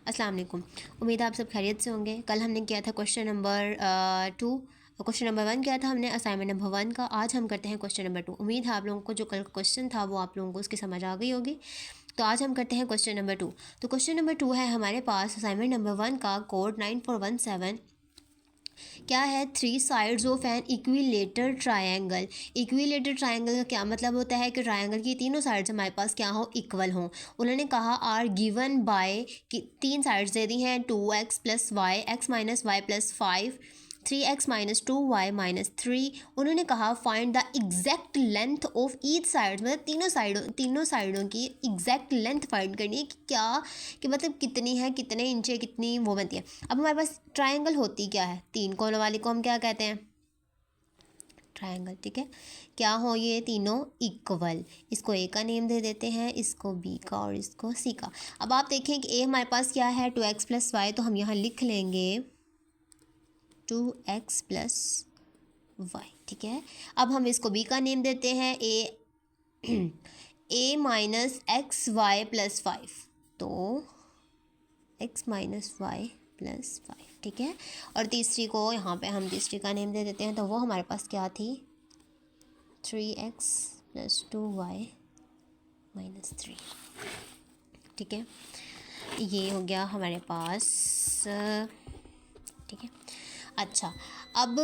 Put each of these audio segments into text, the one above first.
अस्सलाम वालेकुम। उम्मीद है आप सब खैरियत से होंगे। कल हमने किया था क्वेश्चन नंबर 2, क्वेश्चन नंबर 1 किया था हमने असाइनमेंट नंबर 1 का। आज हम करते हैं क्वेश्चन नंबर 2। उम्मीद है आप लोगों को जो कल क्वेश्चन था वो आप लोगों को उसकी समझ आ गई होगी। तो आज हम करते हैं क्वेश्चन नंबर 2। तो क्वेश्चन नंबर 2 है हमारे पास असाइनमेंट नंबर 1 का, कोड 9417। क्या है? 3 sides of an equilateral triangle. Equilateral triangle का क्या मतलब होता है कि ट्रायंगल की तीनों साइड्स हमारे पास क्या हो, इक्वल हों। उन्होंने कहा आर गिवन बाय कि 3 साइड्स दे दी हैं 2x plus y, x minus y plus 5, 3x minus 2y minus 3। उन्होंने कहा find the exact length of each side, मतलब तीनों साइडों की एग्जैक्ट लेंथ फाइंड करनी है कि क्या, कि मतलब कितनी है, कितने इंच है, कितनी वो बनती है। अब हमारे पास ट्रायंगल होती क्या है? 3 कोनों वाली को हम क्या कहते हैं? ट्रायंगल। ठीक है, क्या हो ये तीनों इक्वल। इसको ए का नेम दे देते हैं, इसको बी का और इसको सी का। अब आप देखें कि ए हमारे पास क्या है 2x प्लस वाई, तो हम यहाँ लिख लेंगे 2x प्लस वाई। ठीक है, अब हम इसको बी का नेम देते हैं ए माइनस एक्स वाई प्लस 5, तो x माइनस वाई प्लस 5। ठीक है, और तीसरी को यहाँ पे हम तीसरी का नेम दे देते हैं, तो वो हमारे पास क्या थी 3x प्लस 2y माइनस 3। ठीक है, ये हो गया हमारे पास। ठीक है, अच्छा अब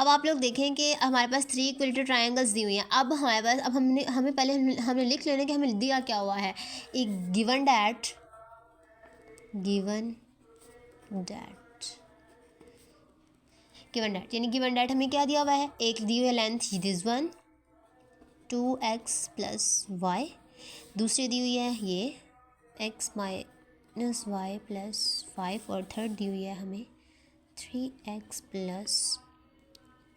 आप लोग देखें कि हमारे पास 3 इक्विलेटरल ट्रायंगल्स दी हुई हैं। अब हमारे पास, अब हमें लिख लेना कि हमें दिया क्या हुआ है। एक गिवन डैट यानी गिवन डैट हमें क्या दिया हुआ है, एक दी हुई है length this one 2x plus y, दूसरी दी हुई है ये x माइनस वाई प्लस 5, और थर्ड दी हुई है हमें 3x प्लस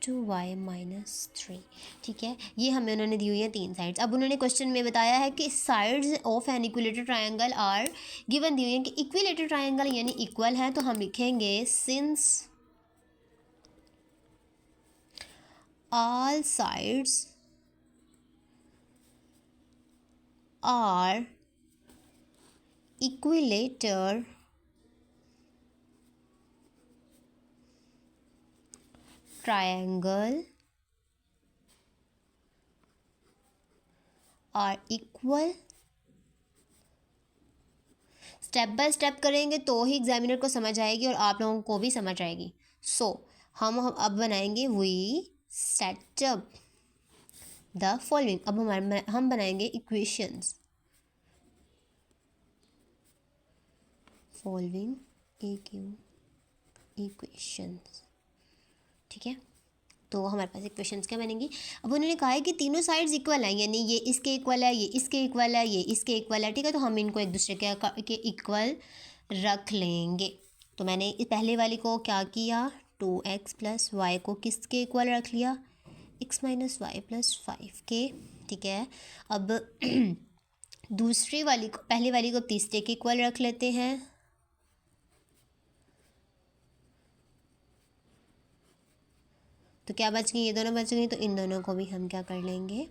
2y माइनस 3। ठीक है, ये हमें उन्होंने दी हुई है 3 साइड्स। अब उन्होंने क्वेश्चन में बताया है कि sides of an equilateral triangle are given, दी हुई है कि इक्विलेटर ट्रायंगल यानी इक्वल है, तो हम लिखेंगे since all sides are equilateral triangle are equal। Step by step करेंगे तो ही एग्जामिनर को समझ आएगी और आप लोगों को भी समझ आएगी। हम अब बनाएंगे वी सेटअप द फॉलोइंग। अब हम बनाएंगे इक्वेशंस, फॉलोइंग इक्वेशंस। ठीक है, तो हमारे पास इक्वेशंस क्या बनेंगी। अब उन्होंने कहा है कि तीनों साइड्स इक्वल हैं, यानी ये इसके इक्वल है, ये इसके इक्वल है, ये इसके इक्वल है। ठीक है, तो हम इनको एक दूसरे के इक्वल रख लेंगे। तो मैंने पहले वाली को क्या किया, 2x प्लस वाई को किसके इक्वल रख लिया, x माइनस वाई प्लस 5 के। ठीक है, अब दूसरी वाली को, पहली वाली को तीसरे के इक्वल रख लेते हैं। तो क्या बच गई, ये दोनों बच गई, तो इन दोनों को भी हम क्या कर लेंगे,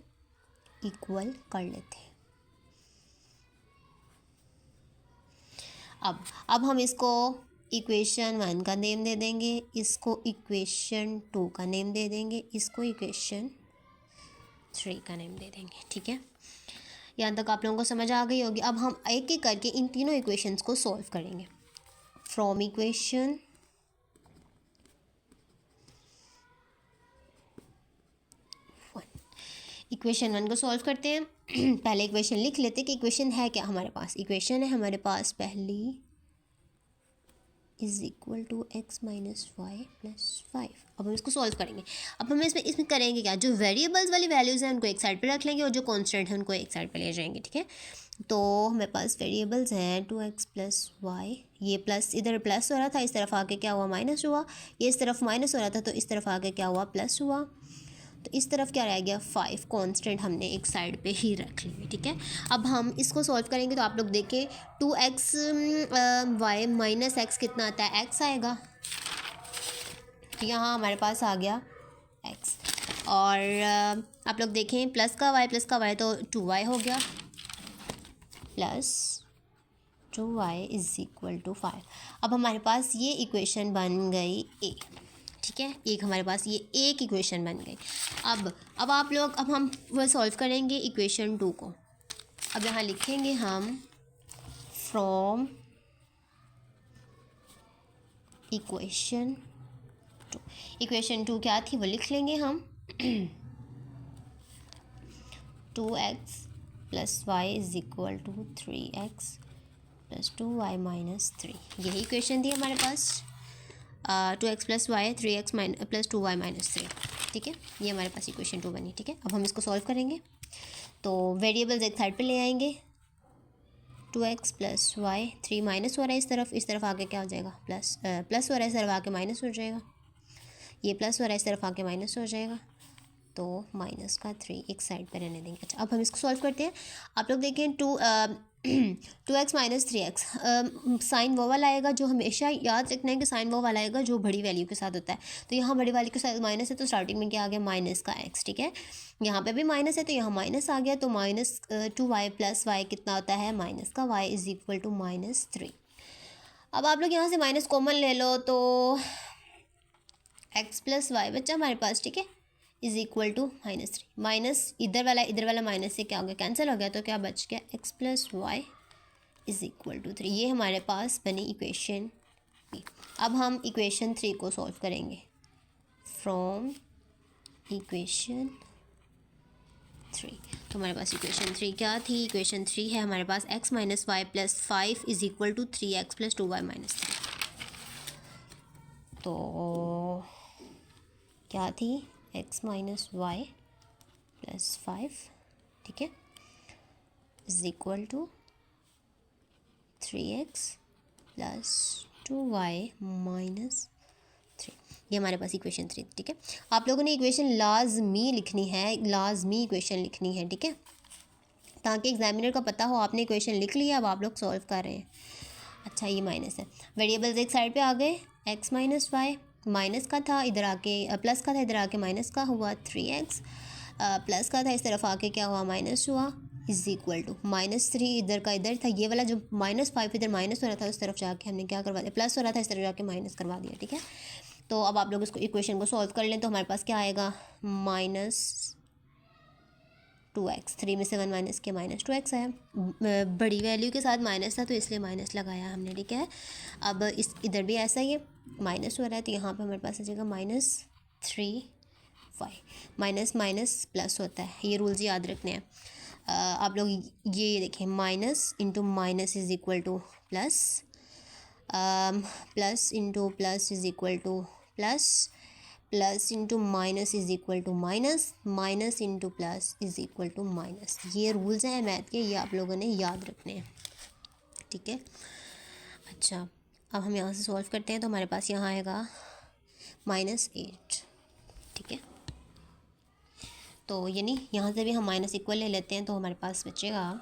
इक्वल कर लेते हैं। अब हम इसको इक्वेशन 1 का नेम दे देंगे, इसको इक्वेशन 2 का नेम दे देंगे, इसको इक्वेशन 3 का नेम दे देंगे। ठीक है, यहाँ तक आप लोगों को समझ आ गई होगी। अब हम एक एक करके इन तीनों इक्वेशंस को सॉल्व करेंगे। फ्रॉम इक्वेशन इक्वेशन 1 को सॉल्व करते हैं। पहले इक्वेशन लिख लेते हैं कि इक्वेशन है क्या हमारे पास। इक्वेशन है हमारे पास पहली is equal to x minus y plus 5। अब हम इसको सॉल्व करेंगे। अब हम इसमें करेंगे क्या, जो वेरिएबल्स वाली वैल्यूज़ हैं उनको एक साइड पे रख लेंगे और जो कांस्टेंट है उनको एक साइड पे ले जाएंगे। ठीक है, तो हमारे पास वेरिएबल्स हैं 2x प्लस वाई, ये प्लस इधर प्लस हो रहा था, इस तरफ आके क्या हुआ, माइनस हुआ। ये इस तरफ माइनस हो रहा था, तो इस तरफ आके क्या हुआ, प्लस हुआ। तो इस तरफ क्या रह गया, 5 कांस्टेंट हमने एक साइड पे ही रख लिए। ठीक है, अब हम इसको सॉल्व करेंगे तो आप लोग देखें 2x वाई माइनस एक्स कितना आता है, x आएगा। तो यहाँ हमारे पास आ गया x, और आप लोग देखें प्लस का y तो 2y हो गया। Plus 2y is equal to 5। अब हमारे पास ये इक्वेशन बन गई ए, ठीक है, एक हमारे पास ये एक इक्वेशन बन गई। अब आप लोग, अब हम वो सॉल्व करेंगे इक्वेशन 2 को। अब यहाँ लिखेंगे हम फ्रॉम इक्वेशन 2। इक्वेशन 2 क्या थी वो लिख लेंगे हम 2x plus y is equal to 3x plus 2y minus 3। यही इक्वेशन थी हमारे पास। 2x plus y 3x plus 2y minus 3, ठीक है, ये हमारे पास इक्वेशन 2 बनी, ठीक है। अब हम इसको सॉल्व करेंगे तो वेरिएबल्स एक साइड पे ले आएंगे। 2x प्लस वाई, 3 माइनस हो रहा है इस तरफ आके क्या हो जाएगा, प्लस हो रहा है, इस तरफ आके माइनस हो जाएगा। ये प्लस हो रहा है, इस तरफ आके माइनस हो जाएगा, तो माइनस का 3 एक साइड पर रहने देंगे। अच्छा, अब हम इसको सॉल्व करते हैं। आप लोग देखें 2x माइनस 3x, साइन वो वाला आएगा जो हमेशा याद रखना है कि साइन वो वाला आएगा जो बड़ी वैल्यू के साथ होता है। तो यहाँ बड़ी वाली के साथ माइनस है, तो स्टार्टिंग में क्या आ गया, माइनस का x, ठीक है। यहाँ पे भी माइनस है तो यहाँ माइनस आ गया, तो माइनस 2y प्लस वाई कितना होता है, माइनस का y is equal to minus 3। अब आप लोग यहाँ से माइनस कॉमन ले लो तो x प्लस वाई बच्चा हमारे पास, ठीक है, is equal to minus 3। Minus इधर वाला माइनस से क्या हो गया, कैंसिल हो गया, तो क्या बच गया, x plus y is equal to 3। ये हमारे पास बनी इक्वेशन बी। अब हम इक्वेशन 3 को सॉल्व करेंगे फ्रॉम इक्वेशन 3। तो हमारे पास इक्वेशन 3 क्या थी, इक्वेशन 3 है हमारे पास x minus y plus 5 is equal to 3x plus 2y minus 3। तो क्या थी, x माइनस वाई प्लस 5, ठीक है, is equal to 3x plus 2y minus 3। ये हमारे पास इक्वेशन 3, ठीक है। आप लोगों ने इक्वेशन लाजमी लिखनी है, लाजमी इक्वेशन लिखनी है, ठीक है, ताकि एग्जामिनर को पता हो आपने इक्वेशन लिख लिया, अब आप लोग सॉल्व कर रहे हैं। अच्छा, ये माइनस है, वेरिएबल्स एक साइड पे आ गए। x माइनस वाई माइनस का था, इधर आके प्लस का था, इधर आके माइनस का हुआ 3x, प्लस का था, इस तरफ आके क्या हुआ, माइनस हुआ, इज़ इक्वल टू माइनस 3 इधर का इधर था, ये वाला जो माइनस 5 इधर माइनस हो रहा था उस तरफ जाके हमने क्या करवा दिया, प्लस हो रहा था इस तरफ जाके माइनस करवा दिया, ठीक है। तो अब आप लोग इसको इक्वेशन को सॉल्व कर लें तो हमारे पास क्या आएगा, माइनस 2x, 3 में से 1 माइनस के माइनस 2x है। बड़ी वैल्यू के साथ माइनस था तो इसलिए माइनस लगाया हमने, ठीक है। अब इस इधर भी ऐसा ही है, माइनस हो रहा है तो यहाँ पे हमारे पास आ जाएगा minus 3y। Minus minus plus होता है, ये रूल्स याद रखने हैं। आप लोग ये देखें, minus into minus is equal to plus, plus into plus is equal to plus, plus into minus is equal to minus, minus into plus is equal to minus. ये रूल्स हैं मैथ के, ये आप लोगों ने याद रखने हैं, ठीक है। अच्छा, अब हम यहाँ से सॉल्व करते हैं तो हमारे पास यहाँ आएगा -8, ठीक है। तो यानी यहाँ से भी हम माइनस इक्वल ले लेते हैं तो हमारे पास बचेगा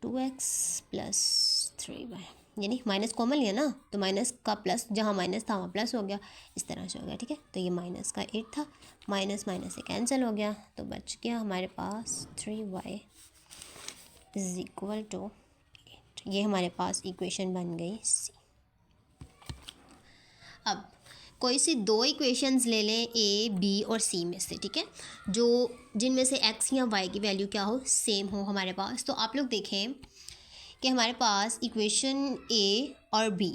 2x प्लस 3y, यानी माइनस कॉमन लिया ना तो माइनस का प्लस, जहाँ माइनस था वहाँ प्लस हो गया, इस तरह से हो गया, ठीक है। तो ये माइनस का 8 था, माइनस माइनस से कैंसिल हो गया, तो बच गया हमारे पास 3y इज इक्वल टू 8। ये हमारे पास इक्वेशन बन गई सी। अब कोई सी दो इक्वेशंस ले लें ए बी और सी में से, ठीक है, जो जिनमें से x या y की वैल्यू क्या हो, सेम हो हमारे पास। तो आप लोग देखें कि हमारे पास इक्वेशन ए और बी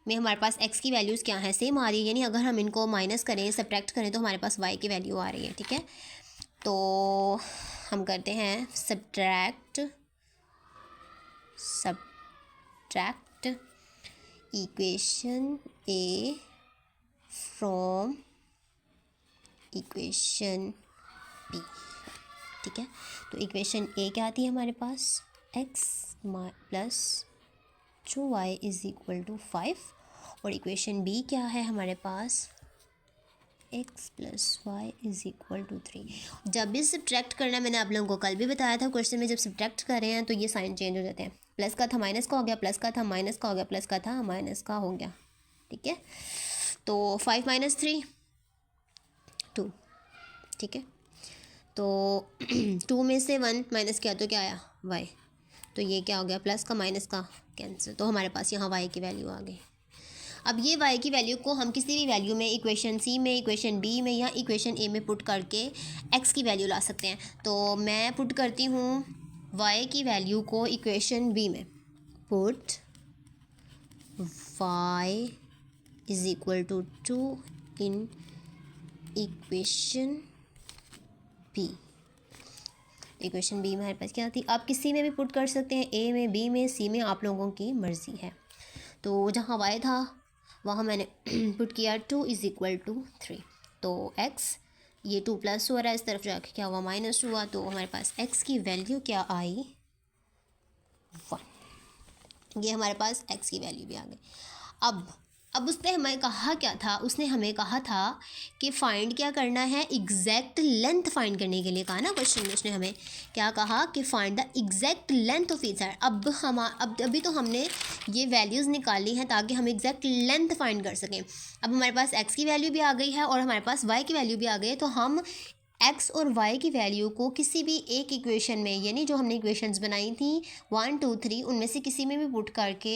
में हमारे पास x की वैल्यूज़ क्या हैं, सेम आ रही है, यानी अगर हम इनको माइनस करें, सब्ट्रैक्ट करें तो हमारे पास y की वैल्यू आ रही है, ठीक है। तो हम करते हैं subtract equation A from equation B, ठीक है। तो इक्वेशन ए क्या आती है हमारे पास, x plus 2y is equal to 5, और इक्वेशन बी क्या है हमारे पास, x plus y is equal to 3। जब भी सब्ट्रैक्ट करना, मैंने आप लोगों को कल भी बताया था क्वेश्चन में, जब सब्ट्रैक्ट कर रहे हैं तो ये साइन चेंज हो जाते हैं, प्लस का था माइनस का हो गया, प्लस का था माइनस का हो गया, प्लस का था माइनस का हो गया, ठीक है। तो 5 - 3 2, ठीक है। तो 2 में से 1 माइनस किया तो क्या आया y, तो ये क्या हो गया प्लस का माइनस का कैंसिल, तो हमारे पास यहाँ y की वैल्यू आ गई। अब ये y की वैल्यू को हम किसी भी वैल्यू में इक्वेशन सी में, इक्वेशन बी में या इक्वेशन ए में पुट करके x की वैल्यू ला सकते हैं। तो मैं पुट करती हूँ y की वैल्यू को इक्वेशन बी में, put y is equal to 2 in equation B. Equation B में हमारे पास क्या थी, आप किसी में भी पुट कर सकते हैं, ए में, बी में, सी में, आप लोगों की मर्ज़ी है। तो जहाँ y था वहाँ मैंने पुट किया 2 इज़ इक्वल टू 3, तो x, ये 2 प्लस हो रहा है, इस तरफ जाके क्या हुआ माइनस हुआ, तो हमारे पास x की वैल्यू क्या आई 1। ये हमारे पास x की वैल्यू भी आ गई। अब उसने हमें कहा क्या था, उसने हमें कहा था कि फ़ाइंड क्या करना है, एग्जैक्ट लेंथ फाइंड करने के लिए कहा ना क्वेश्चन में। उसने हमें क्या कहा कि find the exact length of each side. अब अभी तो हमने ये वैल्यूज़ निकाली हैं ताकि हम एग्जैक्ट लेंथ फाइंड कर सकें। अब हमारे पास x की वैल्यू भी आ गई है और हमारे पास y की वैल्यू भी आ गई है, तो हम x और y की वैल्यू को किसी भी एक इक्वेशन में, यानी जो हमने इक्वेशंस बनाई थी 1 2 3, उनमें से किसी में भी पुट करके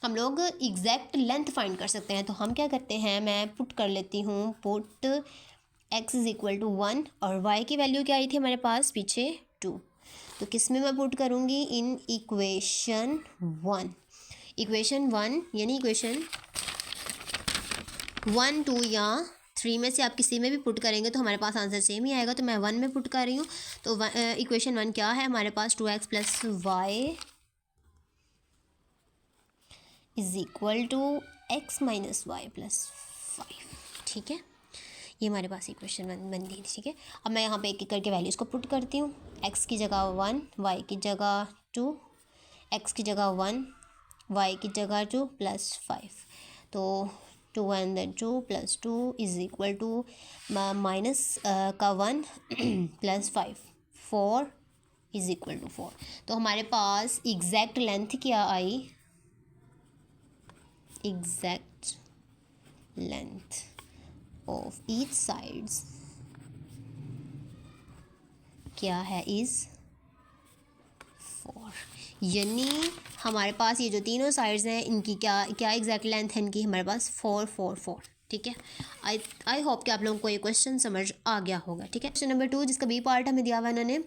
हम लोग एग्जैक्ट लेंथ फाइंड कर सकते हैं। तो हम क्या करते हैं, मैं पुट कर लेती हूँ, put x is equal to 1 और y की वैल्यू क्या आई थी हमारे पास पीछे 2, तो किस में मैं पुट करूँगी, इन इक्वेशन 1। इक्वेशन 1 यानी इक्वेशन 1 2 या 3 में से आप किसी में भी पुट करेंगे तो हमारे पास आंसर सेम ही आएगा। तो मैं 1 में पुट कर रही हूँ, तो इक्वेशन 1 क्या है हमारे पास, 2x plus y is equal to x minus y plus 5। ठीक है, ये हमारे पास इक्वेशन 1 बन गई। ठीक है, अब मैं यहाँ पे एक एक करके वैल्यूज़ को पुट करती हूँ। x की जगह 1, y की जगह 2, x की जगह 1, y की जगह 2 प्लस 5, तो 2 and then 2 plus 2 is equal to minus का 1 प्लस 5, 4 इज़ इक्वल टू 4। तो हमारे पास एग्जैक्ट लेंथ क्या आई, exact length of each sides क्या है, इज़ 4। यानी हमारे पास ये जो तीनों साइड्स हैं इनकी क्या एग्जैक्ट लेंथ है इनकी, हमारे पास 4 4 4। ठीक है, आई होप कि आप लोगों को ये क्वेश्चन समझ आ गया होगा। ठीक है, क्वेश्चन नंबर 2 जिसका बी पार्ट हमें दिया हुआ है उन्होंने,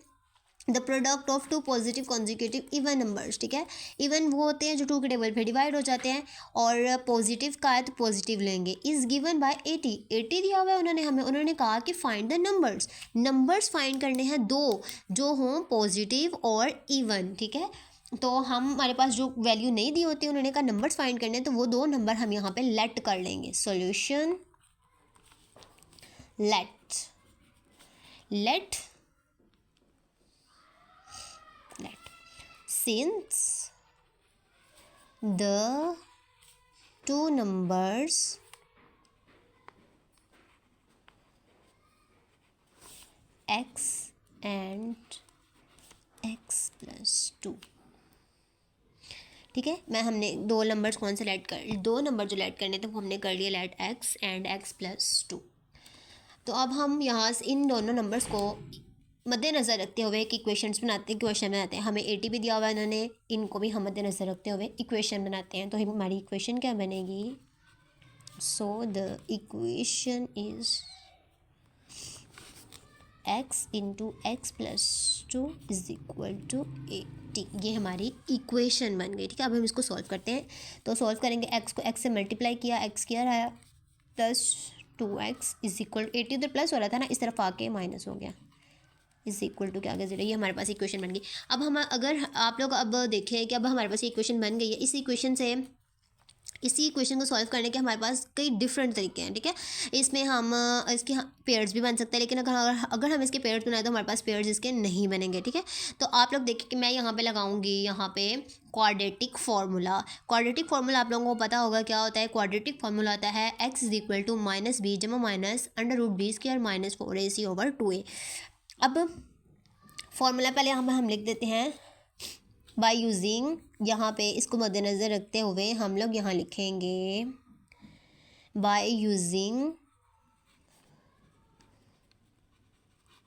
the product of 2 positive consecutive even numbers. ठीक है, इवन वो होते हैं जो 2 के टेबल पे डिवाइड हो जाते हैं, और पॉजिटिव का है तो पॉजिटिव लेंगे। इज़ गिवन बाय 80 दिया हुआ है उन्होंने हमें, उन्होंने कहा कि फाइंड द नंबर्स फाइंड करने हैं दो जो हों पॉजिटिव और इवन। ठीक है, तो हमारे पास जो वैल्यू नहीं दी होती उन्होंने कहा नंबर्स फाइंड करने हैं, तो वो दो नंबर हम यहाँ पे लेट कर लेंगे। Solution let since the two numbers x and x plus 2। ठीक है, हमने दो नंबर्स कौन से लेट कर, दो नंबर जो लेट करने थे वो हमने कर लिए let x and x plus 2। तो अब हम यहाँ से इन दोनों नंबर्स को मद्देनज़र रखते हुए एक क्वेश्चन बनाते हैं। हमें 80 भी दिया हुआ है इन्होंने, इनको भी हम मद्देनज़र रखते हुए इक्वेशन बनाते हैं। तो हमारी इक्वेशन क्या बनेगी, so the equation is x into x plus 2 is equal to 80। ये हमारी इक्वेशन बन गई। ठीक है, अब हम इसको सॉल्व करते हैं। तो सॉल्व करेंगे, x को x से मल्टीप्लाई किया, x किया आया plus 2x is equal to 80, उधर प्लस हो रहा था ना, इस तरफ आके माइनस हो गया, इज़ इक्वल टू क्या गया 0। ये हमारे पास इक्वेशन बन गई। अब हम अगर आप लोग अब देखें कि अब हमारे पास ये इक्वेशन बन गई है, इस इक्वेशन से इसी इक्वेशन को सॉल्व करने के हमारे पास कई डिफरेंट तरीके हैं। ठीक है, इसमें हम इसके पेयर्स भी बन सकते हैं, लेकिन अगर हम इसके पेयर्स बनाए तो हमारे पास पेयर्स इसके नहीं बनेंगे। ठीक है, तो आप लोग देखिए कि मैं यहाँ पे लगाऊंगी, यहाँ पे क्वाड्रेटिक फार्मूला आप लोगों को पता होगा क्या होता है। क्वाड्रेटिक फार्मूला होता है x is equal to minus B जमा minus under root B square minus 4ac over 2a। अब फॉर्मूला पहले हम लिख देते हैं बाय यूजिंग, यहाँ पे इसको मद्देनज़र रखते हुए हम लोग यहाँ लिखेंगे by using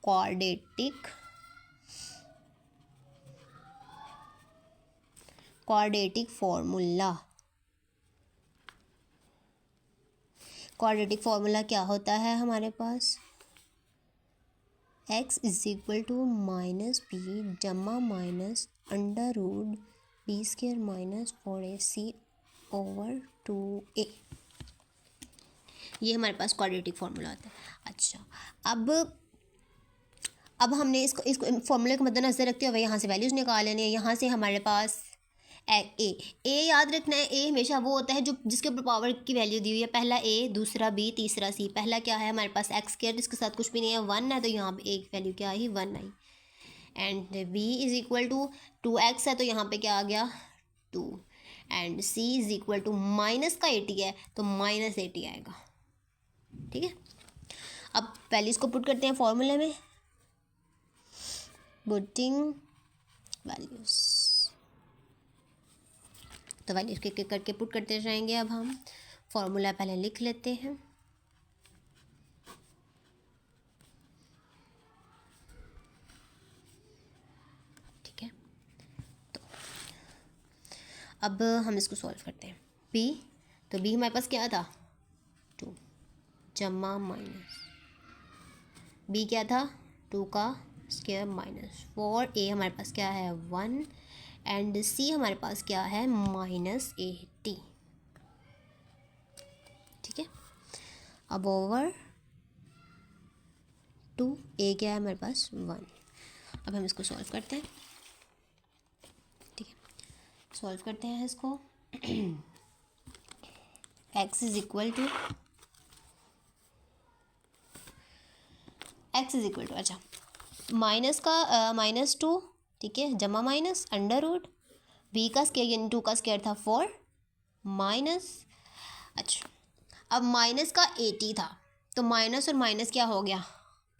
quadratic formula. Quadratic formula क्या होता है हमारे पास? x is equal to minus B जमा minus under root B square minus 4ac over 2a। ये हमारे पास क्वाड्रेटिक फार्मूला आता है। अच्छा, अब हमने इसको फॉर्मूले को मद्देनजर रखते हुए यहाँ से वैल्यूज़ निकाल लेनी है। यहाँ से हमारे पास ए याद रखना है। ए हमेशा वो होता है जो जिसके ऊपर पावर की वैल्यू दी हुई है। पहला ए, दूसरा बी, तीसरा सी। पहला क्या है हमारे पास एक्स स्क्वायर, जिसके साथ कुछ भी नहीं है, 1 है, तो यहाँ पे एक वैल्यू क्या आई? 1 आई। And B is equal to 2x है, तो यहाँ पे क्या आ गया? 2। And C is equal to minus का 80 है, तो माइनस 80 आएगा। ठीक है, अब वैल्यूज़ को पुट करते हैं फॉर्मूले में। पुटिंग वैल्यूज़, तो वैल्यूज़ के करके पुट करते जाएंगे। अब हम फॉर्मूला पहले लिख लेते हैं। ठीक है, तो अब हम इसको सॉल्व करते हैं। बी, तो बी हमारे पास क्या था? 2 जमा माइनस बी क्या था? 2 का स्क्वायर माइनस 4। ए हमारे पास क्या है? 1। एंड सी हमारे पास क्या है? माइनस 80। ठीक है, अब ओवर 2, ए क्या है हमारे पास? 1। अब हम इसको सॉल्व करते हैं। ठीक है, सॉल्व करते हैं इसको। x इज इक्वल टू अच्छा -2, ठीक है, जमा माइनस अंडर रूट बी का स्क्वायर यानी 2 का स्क्वायर था 4 माइनस। अच्छा, अब माइनस का 80 था, तो माइनस और माइनस क्या हो गया?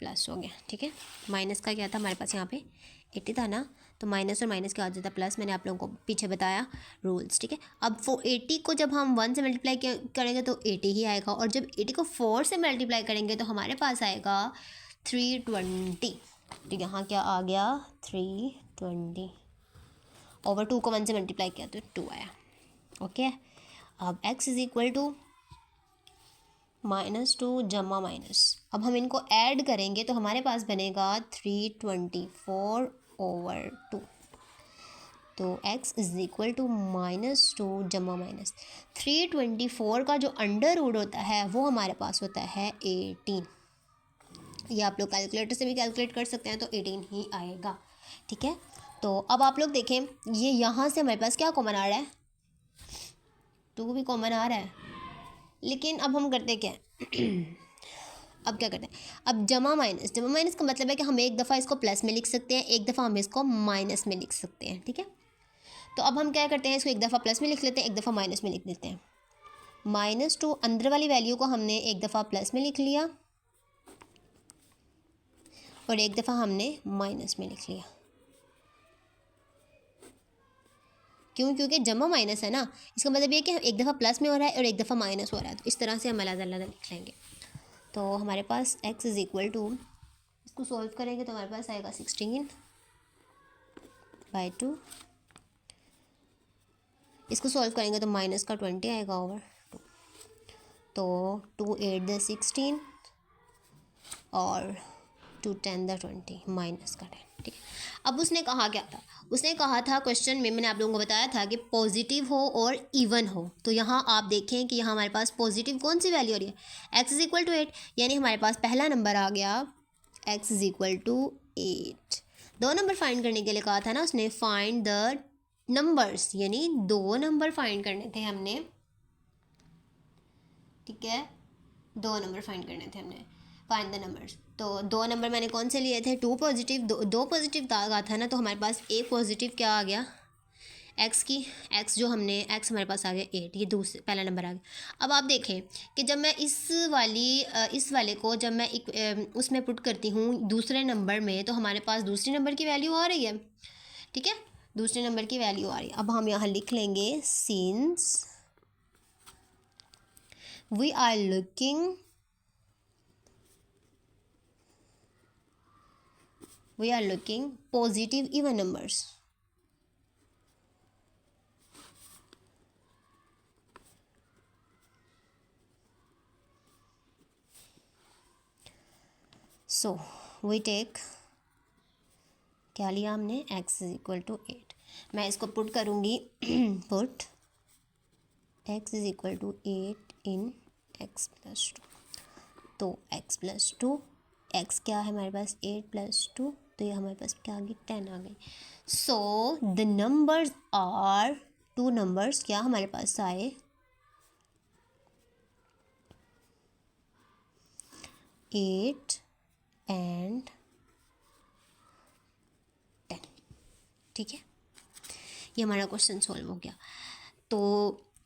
प्लस हो गया। ठीक है, माइनस का क्या था हमारे पास? यहाँ पे 80 था ना, तो माइनस और माइनस क्या हो जाता? प्लस। मैंने आप लोगों को पीछे बताया रूल्स। ठीक है, अब 80 को जब हम 1 से मल्टीप्लाई करेंगे तो 80 ही आएगा, और जब 80 को 4 से मल्टीप्लाई करेंगे तो हमारे पास आएगा 320। तो यहाँ क्या आ गया? 320 ओवर 2 को 1 से मल्टीप्लाई किया तो 2 आया। ओके, अब x इज इक्वल टू -2 जमा माइनस, अब हम इनको ऐड करेंगे तो हमारे पास बनेगा 324 ओवर 2। तो x इज इक्वल टू -2 जमा माइनस 324 का जो अंडर रूट होता है वो हमारे पास होता है 18। ये आप लोग कैलकुलेटर से भी कैलकुलेट कर सकते हैं, तो 18 ही आएगा। ठीक है, तो अब आप लोग देखें, ये यहाँ से हमारे पास क्या कॉमन आ रहा है? 2 भी कॉमन आ रहा है, लेकिन अब हम करते क्या अब क्या करते हैं? अब जमा माइनस का मतलब है कि हम एक दफ़ा इसको प्लस में लिख सकते हैं, एक दफ़ा हम इसको माइनस में लिख सकते हैं। ठीक है, तो अब हम क्या करते हैं? इसको एक दफ़ा प्लस में लिख लेते हैं, एक दफ़ा माइनस में लिख देते हैं। -2 अंदर वाली वैल्यू को हमने एक दफ़ा प्लस में लिख लिया और एक दफ़ा हमने माइनस में लिख लिया। क्यों? क्योंकि जमा माइनस है ना, इसका मतलब ये कि एक दफ़ा प्लस में हो रहा है और एक दफ़ा माइनस हो रहा है, तो इस तरह से हम अलग-अलग लिख लेंगे। तो हमारे पास x इज़ इक्वल टू, इसको सॉल्व करेंगे तो हमारे पास आएगा 16/2। इसको सॉल्व करेंगे तो माइनस का 20 आएगा ओवर 2। तो 2 8 द 16 और 2 10 द 20 माइनस का 10। ठीक है, अब उसने कहा क्या था? उसने कहा था क्वेश्चन में, मैंने आप लोगों को बताया था कि पॉजिटिव हो और इवन हो। तो यहाँ आप देखें कि यहाँ हमारे पास पॉजिटिव कौन सी वैल्यू हो रही है? x इज इक्वल टू 8, यानी हमारे पास पहला नंबर आ गया x is equal to 8। 2 number find करने के लिए कहा था ना उसने, फाइंड द नंबर्स, यानी 2 नंबर फाइंड करने थे हमने। ठीक है, 2 नंबर फाइंड करने थे हमने, फाइंड द नंबर्स। तो 2 नंबर मैंने कौन से लिए थे? 2 पॉजिटिव, दो पॉजिटिव का था ना, तो हमारे पास एक पॉजिटिव क्या आ गया? x जो हमने x हमारे पास आ गया 8, ये दूसरे पहला नंबर आ गया। अब आप देखें कि जब मैं इस वाले को जब मैं उसमें पुट करती हूँ दूसरे नंबर में, तो हमारे पास दूसरे नंबर की वैल्यू आ रही है। ठीक है, दूसरे नंबर की वैल्यू आ रही है। अब हम यहाँ लिख लेंगे since we are looking we are looking positive even numbers. So we take, क्या लिया हमने, x इज इक्वल टू 8. मैं इसको पुट करूँगी put x is equal to 8 in x plus 2. तो x प्लस 2, x क्या है हमारे पास 8 प्लस 2, तो ये हमारे पास क्या आ गई 10 आ गई. So the numbers are, two numbers क्या हमारे पास आए 8 एंड 10. ठीक है, ये हमारा क्वेश्चन सॉल्व हो गया. तो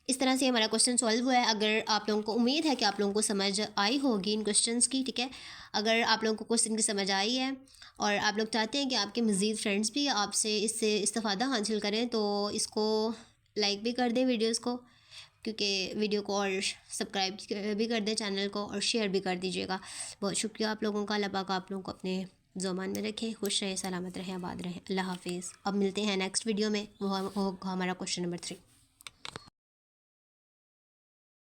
इस तरह से हमारा क्वेश्चन सॉल्व हुआ है. अगर आप लोगों को, उम्मीद है कि आप लोगों को समझ आई होगी इन क्वेश्चंस की. ठीक है, अगर आप लोगों को क्वेश्चन की समझ आई है और आप लोग चाहते हैं कि आपके मज़ीद फ्रेंड्स भी आपसे इससे इस्तेफ़ादा हासिल करें, तो इसको लाइक भी कर दें वीडियोज़ को, क्योंकि वीडियो को, और सब्सक्राइब भी कर दें चैनल को, और शेयर भी कर दीजिएगा. बहुत शुक्रिया आप लोगों का. अल्लाह पाक आप लोगों को अपने ज़ुबान में रखें, खुश रहें, सलामत रहें, आबाद रहें. अल्लाह हाफिज़. अब मिलते हैं नेक्स्ट वीडियो में, वो हमारा क्वेश्चन नंबर 3.